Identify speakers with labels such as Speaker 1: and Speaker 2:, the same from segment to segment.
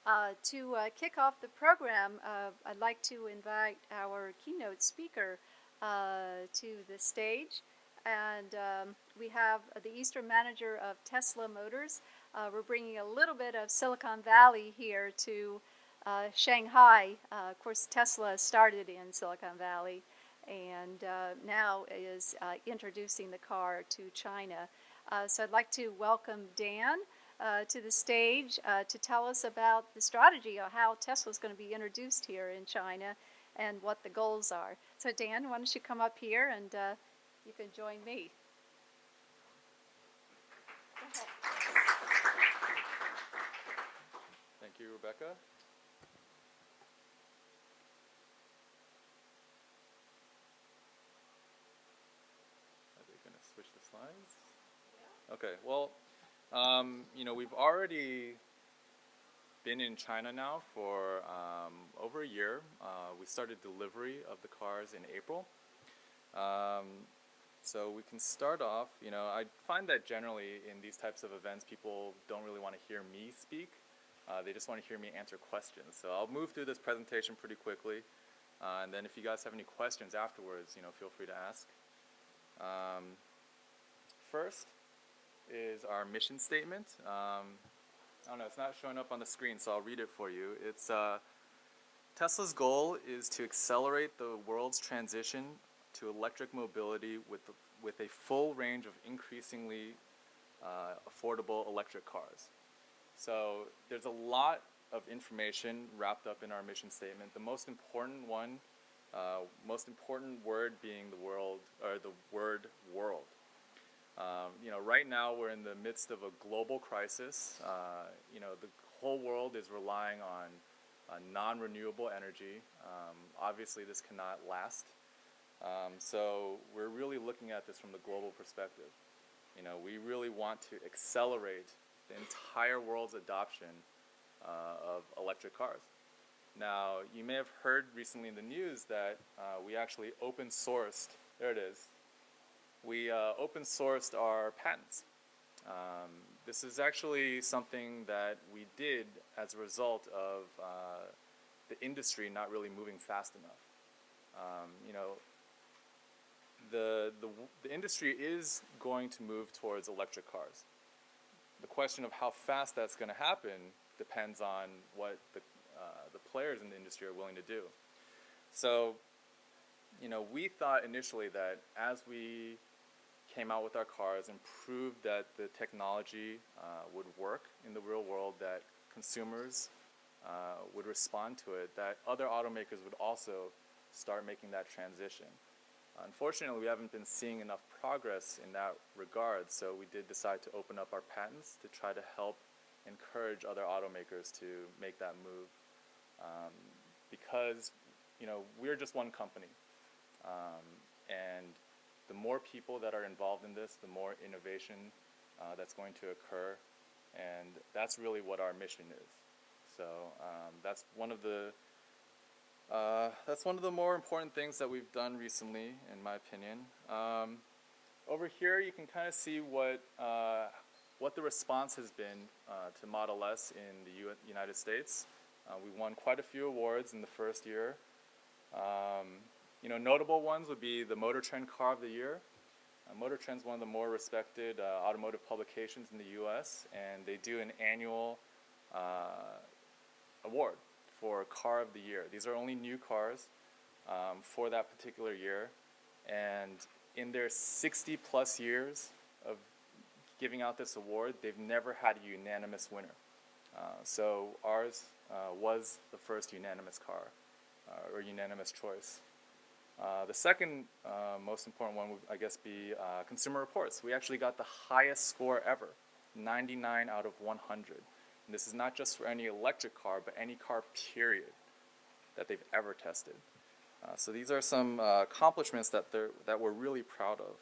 Speaker 1: To kick off the program, I'd like to invite our keynote speaker to the stage. And we have the Eastern Manager of Tesla Motors. We're bringing a little bit of Silicon Valley here to Shanghai. Of course, Tesla started in Silicon Valley and now is introducing the car to China. So I'd like to welcome Dan to the stage to tell us about the strategy of how Tesla is going to be introduced here in China and what the goals are. So Dan, why don't you come up here and you can join me. Go ahead.
Speaker 2: Thank you, Rebecca. Are they going to switch the slides? Yeah. Okay, well, we've already been in China now for over a year. We started delivery of the cars in April. So we can start off, I find that generally in these types of events, people don't really want to hear me speak. They just want to hear me answer questions. So I'll move through this presentation pretty quickly. And then if you guys have any questions afterwards, feel free to ask. First is our mission statement. I don't know, it's not showing up on the screen, so I'll read it for you. It's Tesla's goal is to accelerate the world's transition to electric mobility with a full range of increasingly affordable electric cars. So there's a lot of information wrapped up in our mission statement. The most important one, most important word being the word world. Right now we're in the midst of a global crisis. The whole world is relying on non-renewable energy. Obviously this cannot last. So we're really looking at this from the global perspective. We really want to accelerate the entire world's adoption of electric cars. Now, you may have heard recently in the news that we actually open sourced, there it is, we open sourced our patents. This is actually something that we did as a result of the industry not really moving fast enough. The industry is going to move towards electric cars. The question of how fast that's going to happen depends on what the players in the industry are willing to do. So, we thought initially that as we came out with our cars and proved that the technology would work in the real world, that consumers would respond to it, that other automakers would also start making that transition. Unfortunately, we haven't been seeing enough progress in that regard, so we did decide to open up our patents to try to help encourage other automakers to make that move. Because, we're just one company. And the more people that are involved in this, the more innovation that's going to occur. And that's really what our mission is. So that's one of the more important things that we've done recently, in my opinion. Over here, you can kind of see what the response has been to Model S in the United States. We won quite a few awards in the first year. Notable ones would be the Powertrain Car of the Year. Powertrain is one of the more respected automotive publications in the U.S., and they do an annual award for Car of the Year. These are only new cars for that particular year, and in their 60 plus years of giving out this award, they've never had a unanimous winner. So ours was the first unanimous car, or unanimous choice. The second most important one would, I guess, be Consumer Reports. We actually got the highest score ever, 99 out of 100. And this is not just for any electric car, but any car, period, that they've ever tested. So these are some accomplishments that we're really proud of.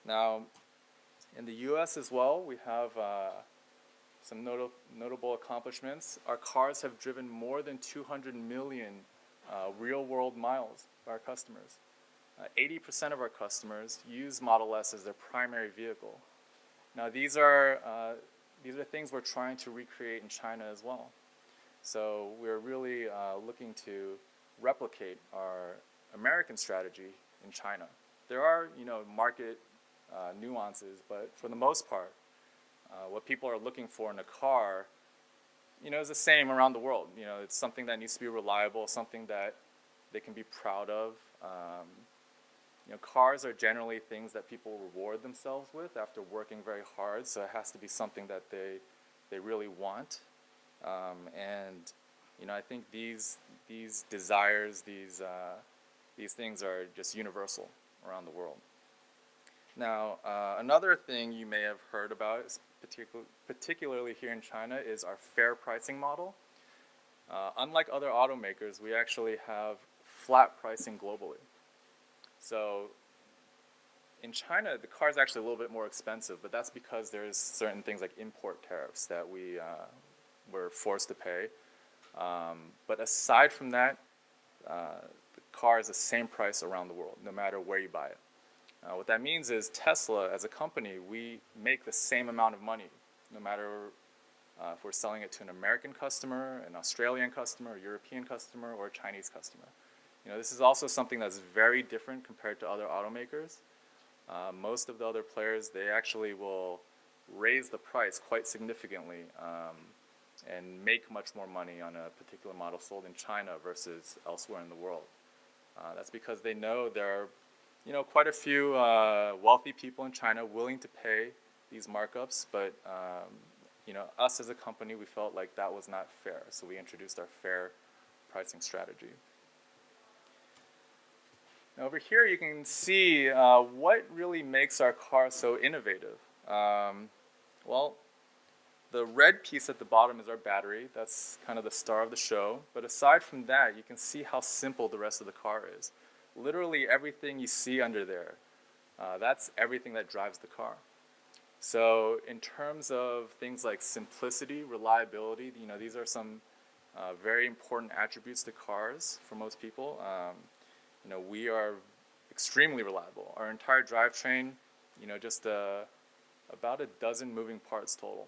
Speaker 2: Now, in the U.S. as well, we have some notable accomplishments. Our cars have driven more than 200 million real-world miles for our customers. 80% of our customers use Model S as their primary vehicle. Now, these are things we're trying to recreate in China as well. So we're really looking to replicate our American strategy in China. There are, market nuances, but for the most part, what people are looking for in a car, is the same around the world. It's something that needs to be reliable, something that they can be proud of. Cars are generally things that people reward themselves with after working very hard, so it has to be something that they really want. And I think these desires, these things are just universal around the world. Now, another thing you may have heard about, particularly here in China, is our fair pricing model. Unlike other automakers, we actually have flat pricing globally. So in China, the car is actually a little bit more expensive, but that's because there's certain things like import tariffs that we were forced to pay. But aside from that, the car is the same price around the world, no matter where you buy it. What that means is Tesla, as a company, we make the same amount of money, no matter if we're selling it to an American customer, an Australian customer, a European customer, or a Chinese customer. This is also something that's very different compared to other automakers. Most of the other players, they actually will raise the price quite significantly and make much more money on a particular model sold in China versus elsewhere in the world. That's because they know there are quite a few wealthy people in China willing to pay these markups, but us as a company, we felt like that was not fair, so we introduced our fair pricing strategy. Now over here you can see what really makes our car so innovative. Well, the red piece at the bottom is our battery. That's kind of the star of the show. But aside from that, you can see how simple the rest of the car is. Literally everything you see under there, that's everything that drives the car. So in terms of things like simplicity, reliability, these are some very important attributes to cars for most people. We are extremely reliable. Our entire drivetrain, just about a dozen moving parts total.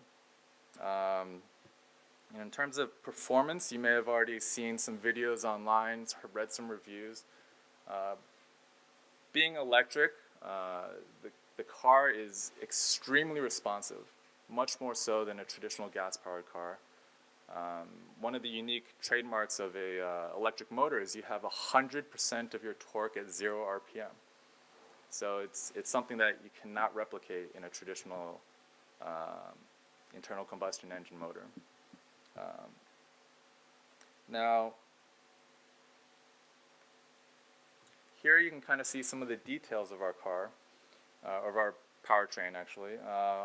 Speaker 2: In terms of performance, you may have already seen some videos online, read some reviews. Being electric, the car is extremely responsive, much more so than a traditional gas-powered car. One of the unique trademarks of a electric motor is you have 100% of your torque at 0 RPM. So it's something that you cannot replicate in a traditional internal combustion engine motor. Now, here you can kind of see some of the details of our car, of our powertrain actually.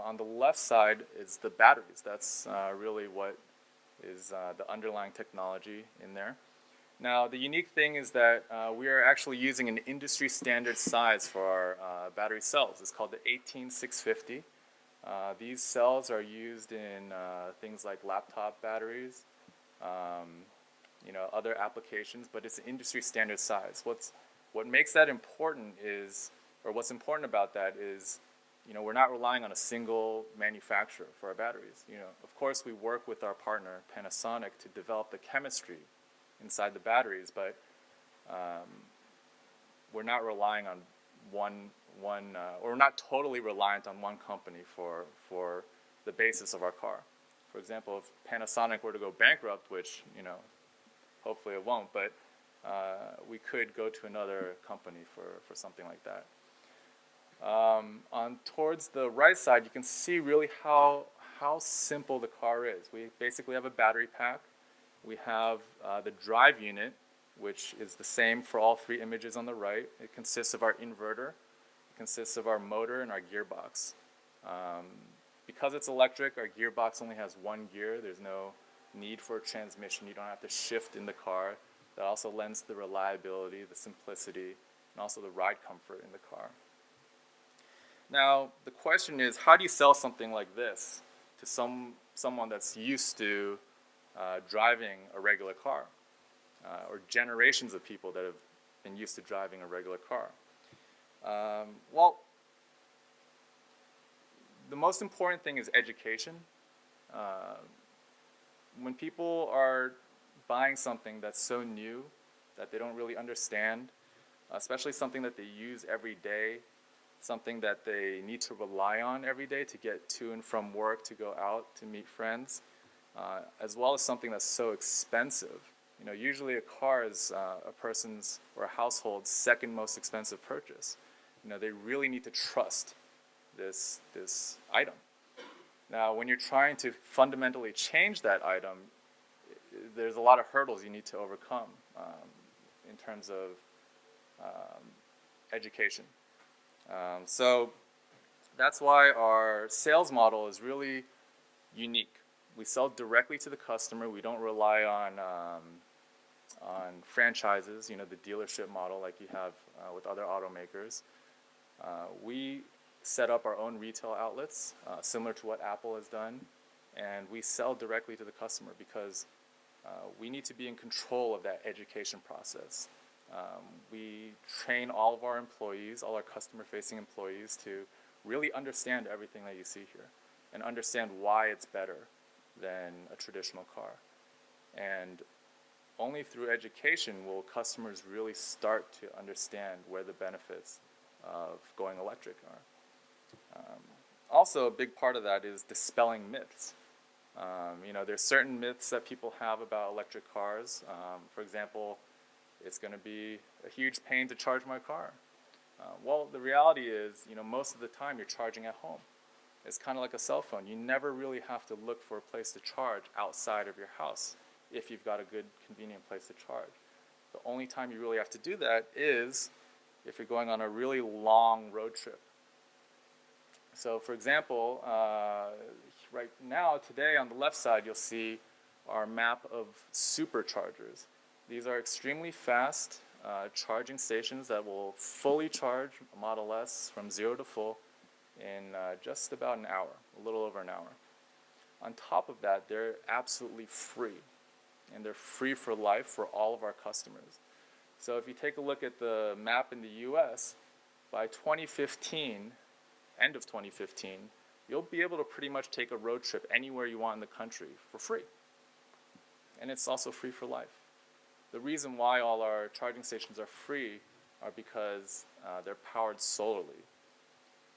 Speaker 2: On the left side is the batteries. That's really what is the underlying technology in there. Now, the unique thing is that we are actually using an industry standard size for our battery cells. It's called the 18650. These cells are used in things like laptop batteries, other applications, but it's an industry standard size. What makes that important is, or what's important about that is, we're not relying on a single manufacturer for our batteries. Of course, we work with our partner, Panasonic, to develop the chemistry inside the batteries, but we're not relying on or we're not totally reliant on one company for the basis of our car. For example, if Panasonic were to go bankrupt, which, hopefully it won't, but we could go to another company for something like that. Towards the right side, you can see really how simple the car is. We basically have a battery pack. We have the drive unit, which is the same for all three images on the right. It consists of our inverter, it consists of our motor and our gearbox. Because it's electric, our gearbox only has one gear. There's no need for a transmission. You don't have to shift in the car. That also lends the reliability, the simplicity, and also the ride comfort in the car. Now, the question is, how do you sell something like this to someone that's used to driving a regular car, or generations of people that have been used to driving a regular car? Well, the most important thing is education. When people are buying something that's so new that they don't really understand, especially something that they use every day, something that they need to rely on every day to get to and from work, to go out, to meet friends, as well as something that's so expensive. You know, usually a car is a person's or a household's second most expensive purchase. You know, they really need to trust this item. Now, when you're trying to fundamentally change that item, there's a lot of hurdles you need to overcome in terms of education. So that's why our sales model is really unique. We sell directly to the customer. We don't rely on franchises, you know, the dealership model like you have with other automakers. We set up our own retail outlets, similar to what Apple has done, and we sell directly to the customer because we need to be in control of that education process. We train all of our employees, all our customer-facing employees, to really understand everything that you see here and understand why it's better than a traditional car. And only through education will customers really start to understand where the benefits of going electric are. Also, a big part of that is dispelling myths. You know, there's certain myths that people have about electric cars. For example, it's going to be a huge pain to charge my car. Well, the reality is, you know, most of the time you're charging at home. It's kind of like a cell phone. You never really have to look for a place to charge outside of your house if you've got a good, convenient place to charge. The only time you really have to do that is if you're going on a really long road trip. So, for example, right now, today, on the left side, you'll see our map of superchargers. These are extremely fast charging stations that will fully charge a Model S from 0 to full in just about an hour, a little over an hour. On top of that, they're absolutely free, and they're free for life for all of our customers. So if you take a look at the map in the US, by 2015, end of 2015, you'll be able to pretty much take a road trip anywhere you want in the country for free. And it's also free for life. The reason why all our charging stations are free are because they're powered solarly.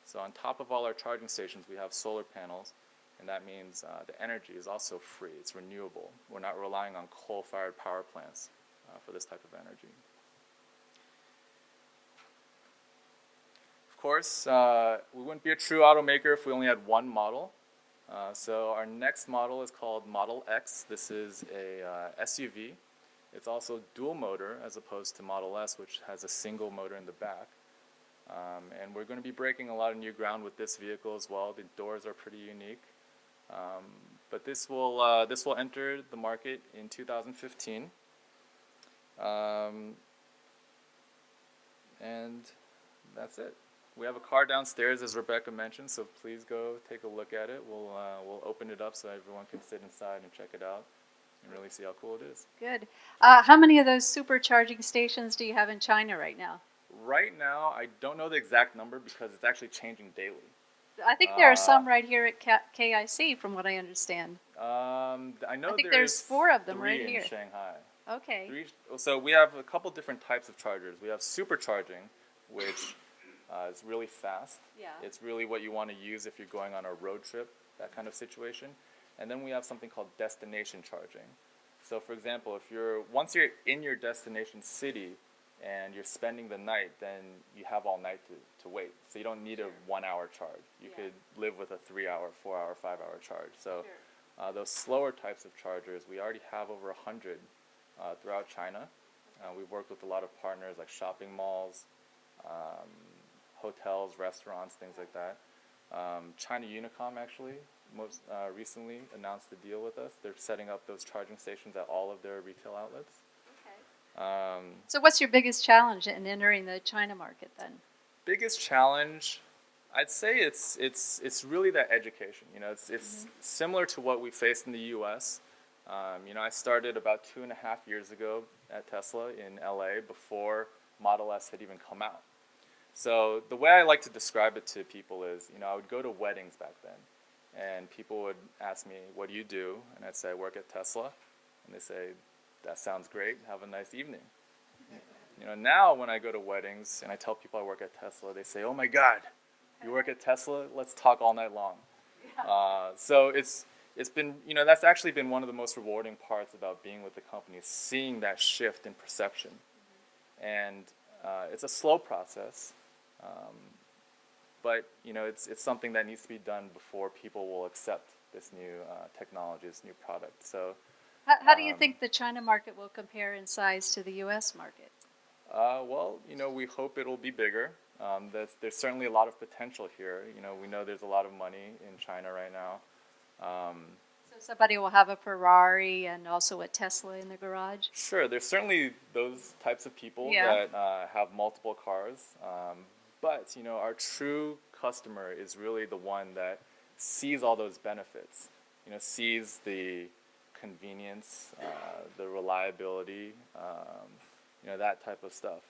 Speaker 2: So on top of all our charging stations, we have solar panels, and that means the energy is also free. It's renewable. We're not relying on coal-fired power plants for this type of energy. Of course, we wouldn't be a true automaker if we only had one model. So our next model is called Model X. This is a SUV. It's also dual motor as opposed to Model S, which has a single motor in the back. And we're going to be breaking a lot of new ground with this vehicle as well. The doors are pretty unique. But this will enter the market in 2015. And that's it. We have a car downstairs, as Rebecca mentioned, so please go take a look at it. We'll open it up so everyone can sit inside and check it out and really see how cool it is.
Speaker 1: Good. How many of those supercharging stations do you have in China right now?
Speaker 2: Right now, I don't know the exact number because it's actually changing daily.
Speaker 1: I think there are some right here at KIC, from what I understand.
Speaker 2: I know
Speaker 1: think there's 4 of them right here
Speaker 2: in Shanghai.
Speaker 1: Okay.
Speaker 2: So we have a couple different types of chargers. We have supercharging, which is really fast.
Speaker 1: Yeah.
Speaker 2: It's really what you want to use if you're going on a road trip, that kind of situation. And then we have something called destination charging. So for example, once you're in your destination city and you're spending the night, then you have all night to wait. So you don't need a 1-hour charge. You could live with a 3-hour, 4-hour, 5-hour charge. So those slower types of chargers, we already have over 100 throughout China. We've worked with a lot of partners like shopping malls, hotels, restaurants, things like that. China Unicom actually most recently announced a deal with us. They're setting up those charging stations at all of their retail outlets.
Speaker 1: Okay. So what's your biggest challenge in entering the China market then?
Speaker 2: Biggest challenge, I'd say it's really that education. You know, it's similar to what we faced in the U.S. You know, I started about 2.5 years ago at Tesla in LA before Model S had even come out. So the way I like to describe it to people is, you know, I would go to weddings back then, and people would ask me, "What do you do?" And I'd say, "I work at Tesla." And they say, that sounds great. Have a nice evening. You know, now when I go to weddings and I tell people I work at Tesla, they say, "Oh my God, you work at Tesla? Let's talk all night long." So it's been, you know, that's actually been one of the most rewarding parts about being with the company, seeing that shift in perception. And it's a slow process, but you know, it's something that needs to be done before people will accept this new technology, this new product. So,
Speaker 1: How do you think the China market will compare in size to the U.S. market?
Speaker 2: well, you know, we hope it'll be bigger. There's certainly a lot of potential here. You know, we know there's a lot of money in China right now.
Speaker 1: So somebody will have a Ferrari and also a Tesla in the garage?
Speaker 2: Sure, there's certainly those types of people
Speaker 1: Yeah.
Speaker 2: that have multiple cars. But, you know, our true customer is really the one that sees all those benefits. You know, sees the convenience, the reliability, you know, that type of stuff.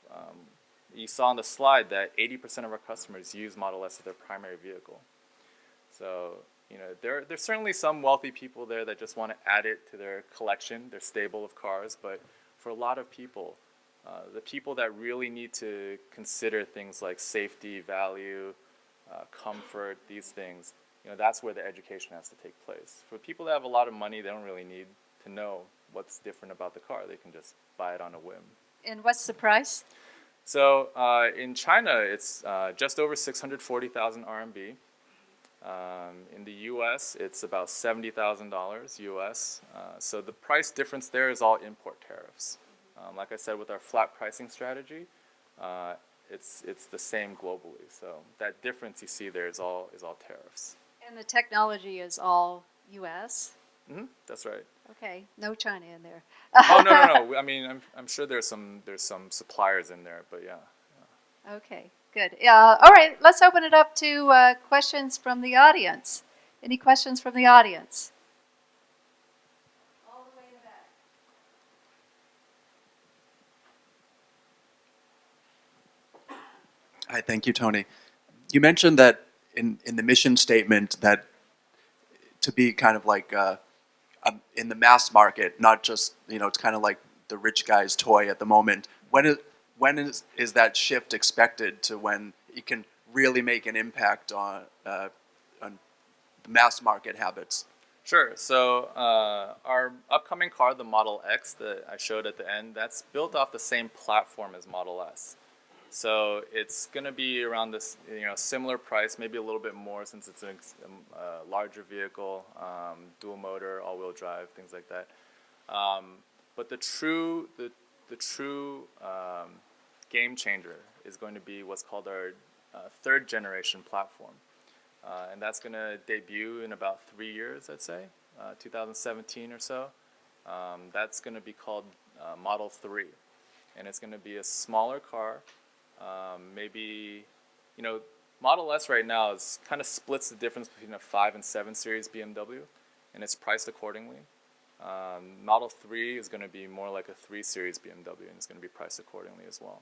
Speaker 2: You saw on the slide that 80% of our customers use Model S as their primary vehicle. So, you know, there's certainly some wealthy people there that just want to add it to their collection, their stable of cars. But for a lot of people, the people that really need to consider things like safety, value, comfort, these things, you know, that's where the education has to take place. For people that have a lot of money, they don't really need to know what's different about the car. They can just buy it on a whim.
Speaker 1: And what's the price?
Speaker 2: So in China, it's just over 640,000 RMB. In the U.S., it's about $70,000 U.S. So the price difference there is all import tariffs. Like I said, with our flat pricing strategy, it's the same globally. So that difference you see there is all tariffs.
Speaker 1: And the technology is all U.S.?
Speaker 2: That's right.
Speaker 1: Okay, no China in there.
Speaker 2: Oh no! I mean, I'm sure there's some suppliers in there, but yeah.
Speaker 1: Okay, good. All right, let's open it up to questions from the audience. Any questions from the audience? All the way in the back.
Speaker 3: Hi, thank you, Tony. You mentioned that in the mission statement that to be kind of like in the mass market, not just, you know, it's kind of like the rich guy's toy at the moment. When is that shift expected to when it can really make an impact on the mass market habits?
Speaker 2: Sure. So our upcoming car, the Model X that I showed at the end, that's built off the same platform as Model S. So it's going to be around this, you know, similar price, maybe a little bit more since it's a larger vehicle, dual motor, all-wheel drive, things like that. But the true game changer is going to be what's called our third generation platform. And that's going to debut in about 3 years, I'd say, 2017 or so. That's going to be called Model 3. And it's going to be a smaller car. Maybe, you know, Model S right now is kind of splits the difference between a 5 and 7 Series BMW, and it's priced accordingly. Model 3 is going to be more like a 3 Series BMW, and it's going to be priced accordingly as well.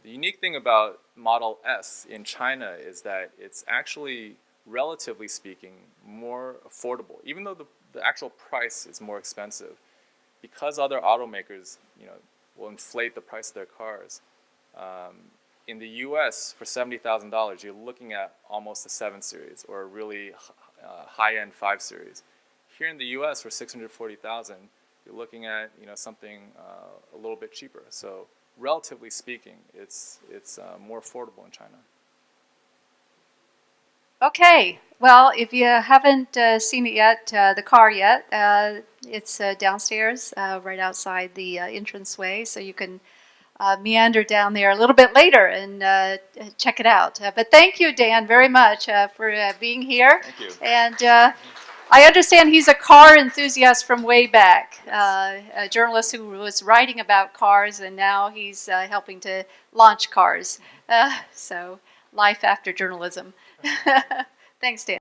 Speaker 2: The unique thing about Model S in China is that it's actually, relatively speaking, more affordable. Even though the actual price is more expensive, because other automakers, you know, will inflate the price of their cars. In the U.S., for $70,000, you're looking at almost a 7 Series or a really high-end 5 Series. Here in the U.S., for $640,000, you're looking at, you know, something a little bit cheaper. So, relatively speaking, it's more affordable in China.
Speaker 1: Okay, well, if you haven't seen it yet, the car yet, it's downstairs, right outside the entranceway, so you can meander down there a little bit later and check it out. But thank you, Dan, very much for being here.
Speaker 2: Thank you.
Speaker 1: And I understand he's a car enthusiast from way back, a journalist who was writing about cars, and now he's helping to launch cars. So life after journalism. Thanks, Dan.